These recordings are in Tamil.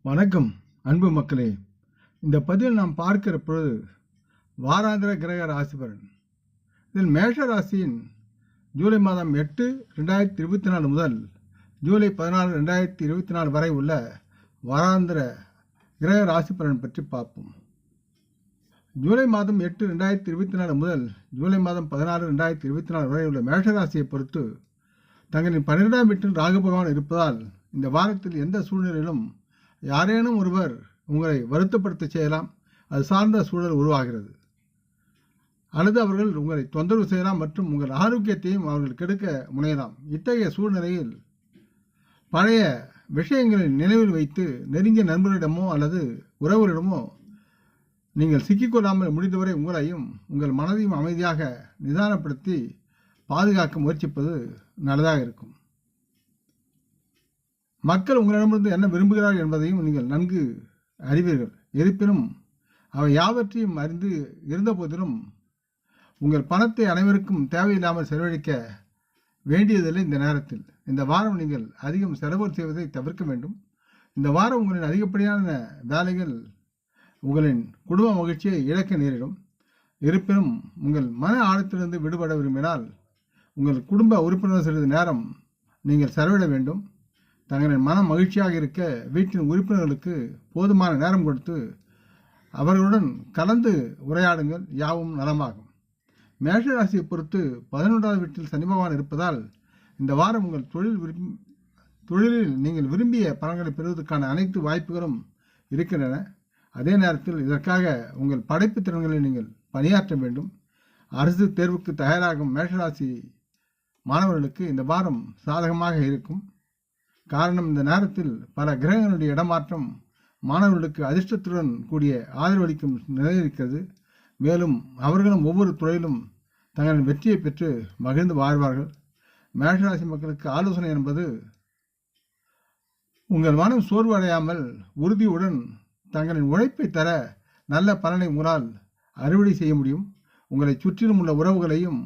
வணக்கம் அன்பு மக்களே. இந்த பதிவில் நாம் பார்க்கிற பொழுது வாராந்திர கிரக ராசி பலன். இதில் மேஷ ராசியின் ஜூலை மாதம் 8, 2024 முதல் ஜூலை 14, 2024 வரை உள்ள வாராந்திர கிரக ராசி பலன் பற்றி பார்ப்போம். ஜூலை மாதம் 8, 2024 முதல் ஜூலை மாதம் 14, 2024 வரை உள்ள மேஷ ராசியை பொறுத்து தங்களின் 12ஆம் வீட்டில் ராகு பகவான் இருப்பதால் இந்த வாரத்தில் எந்த சூழ்நிலையிலும் யாரேனும் ஒருவர் உங்களை வருத்தப்படுத்த செய்யலாம். அது சார்ந்த சூழல் உருவாகிறது. அல்லது அவர்கள் உங்களை தொந்தரவு செய்யலாம் மற்றும் உங்கள் ஆரோக்கியத்தையும் அவர்கள் கெடுக்க முனையலாம். இத்தகைய சூழ்நிலையில் பழைய விஷயங்களை நினைவில் வைத்து நெருங்கிய நண்பர்களிடமோ அல்லது உறவுகளிடமோ நீங்கள் சிக்கிக்கொள்ளாமல் முடிந்தவரை உங்களையும் உங்கள் மனதையும் அமைதியாக நிதானப்படுத்தி பாதுகாக்க முயற்சிப்பது நல்லதாக இருக்கும். மக்கள் உங்களிடமிருந்து என்ன விரும்புகிறார்கள் என்பதையும் நீங்கள் நன்கு அறிவீர்கள். இருப்பினும் அவை யாவற்றையும் அறிந்து இருந்த போதிலும் உங்கள் பணத்தை அனைவருக்கும் தேவையில்லாமல் செலவழிக்க வேண்டியதில்லை. இந்த நேரத்தில் இந்த வாரம் நீங்கள் அதிகம் செலவு செய்வதை தவிர்க்க வேண்டும். இந்த வாரம் உங்களின் அதிகப்படியான வேலைகள் உங்களின் குடும்ப மகிழ்ச்சியை இழக்க நேரிடும். இருப்பினும் உங்கள் மன ஆழத்திலிருந்து விடுபட விரும்பினால் உங்கள் குடும்ப உறுப்பினர் சிறிது நேரம் நீங்கள் செலவிட வேண்டும். தங்களின் மனம் மகிழ்ச்சியாக இருக்க வீட்டின் உறுப்பினர்களுக்கு போதுமான நேரம் கொடுத்து அவர்களுடன் கலந்து உரையாடுங்கள். யாவும் நலமாகும். மேஷராசியை பொறுத்து 11ஆவது வீட்டில் சனி பகவான் இருப்பதால் இந்த வாரம் உங்கள் தொழிலில் நீங்கள் விரும்பிய பலன்களை பெறுவதற்கான அனைத்து வாய்ப்புகளும் இருக்கின்றன. அதே நேரத்தில் இதற்காக உங்கள் படைப்பு திறன்களை நீங்கள் பணியாற்ற வேண்டும். அரசு தேர்வுக்கு தயாராகும் மேஷராசி மாணவர்களுக்கு இந்த வாரம் சாதகமாக இருக்கும். காரணம், இந்த நேரத்தில் பல கிரகங்களுடைய இடமாற்றம் மாணவர்களுக்கு அதிர்ஷ்டத்துடன் கூடிய ஆதரவளிக்கும் நிலை இருக்கிறது. மேலும் அவர்களும் ஒவ்வொரு துறையிலும் தங்களின் வெற்றியை பெற்று மகிழ்ந்து வாழ்வார்கள். மேஷராசி மக்களுக்கு ஆலோசனை என்பது, உங்கள் மனம் சோர்வு அடையாமல் உறுதியுடன் தங்களின் உழைப்பை தர நல்ல பலனை உங்களால் அறுவடை செய்ய முடியும். உங்களை சுற்றிலும் உள்ள உறவுகளையும்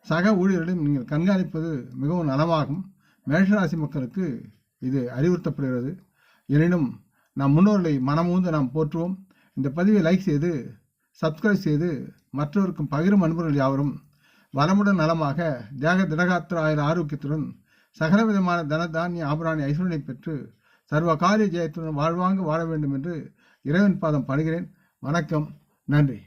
சக ஊழியர்களையும் நீங்கள் கண்காணிப்பது மிகவும் நலமாகும். மேஷராசி மக்களுக்கு இது அறிவுறுத்தப்படுகிறது. எனினும் நம் முன்னோர்களை மனமூந்து நாம் போற்றுவோம். இந்த பதிவை லைக் செய்து சப்ஸ்கிரைப் செய்து மற்றவருக்கும் பகிரும் அன்பர்கள் யாவரும் வளமுடன் நலமாக தேக திடகாத்திர ஆயுள் ஆரோக்கியத்துடன் சகலவிதமான தனதானிய ஆபராணி ஐஸ்வரனை பெற்று சர்வ காரிய ஜெயத்துடன் வாழ்வாங்க வாழ வேண்டும் என்று இறைவன் பாதம் பணிகிறேன். வணக்கம். நன்றி.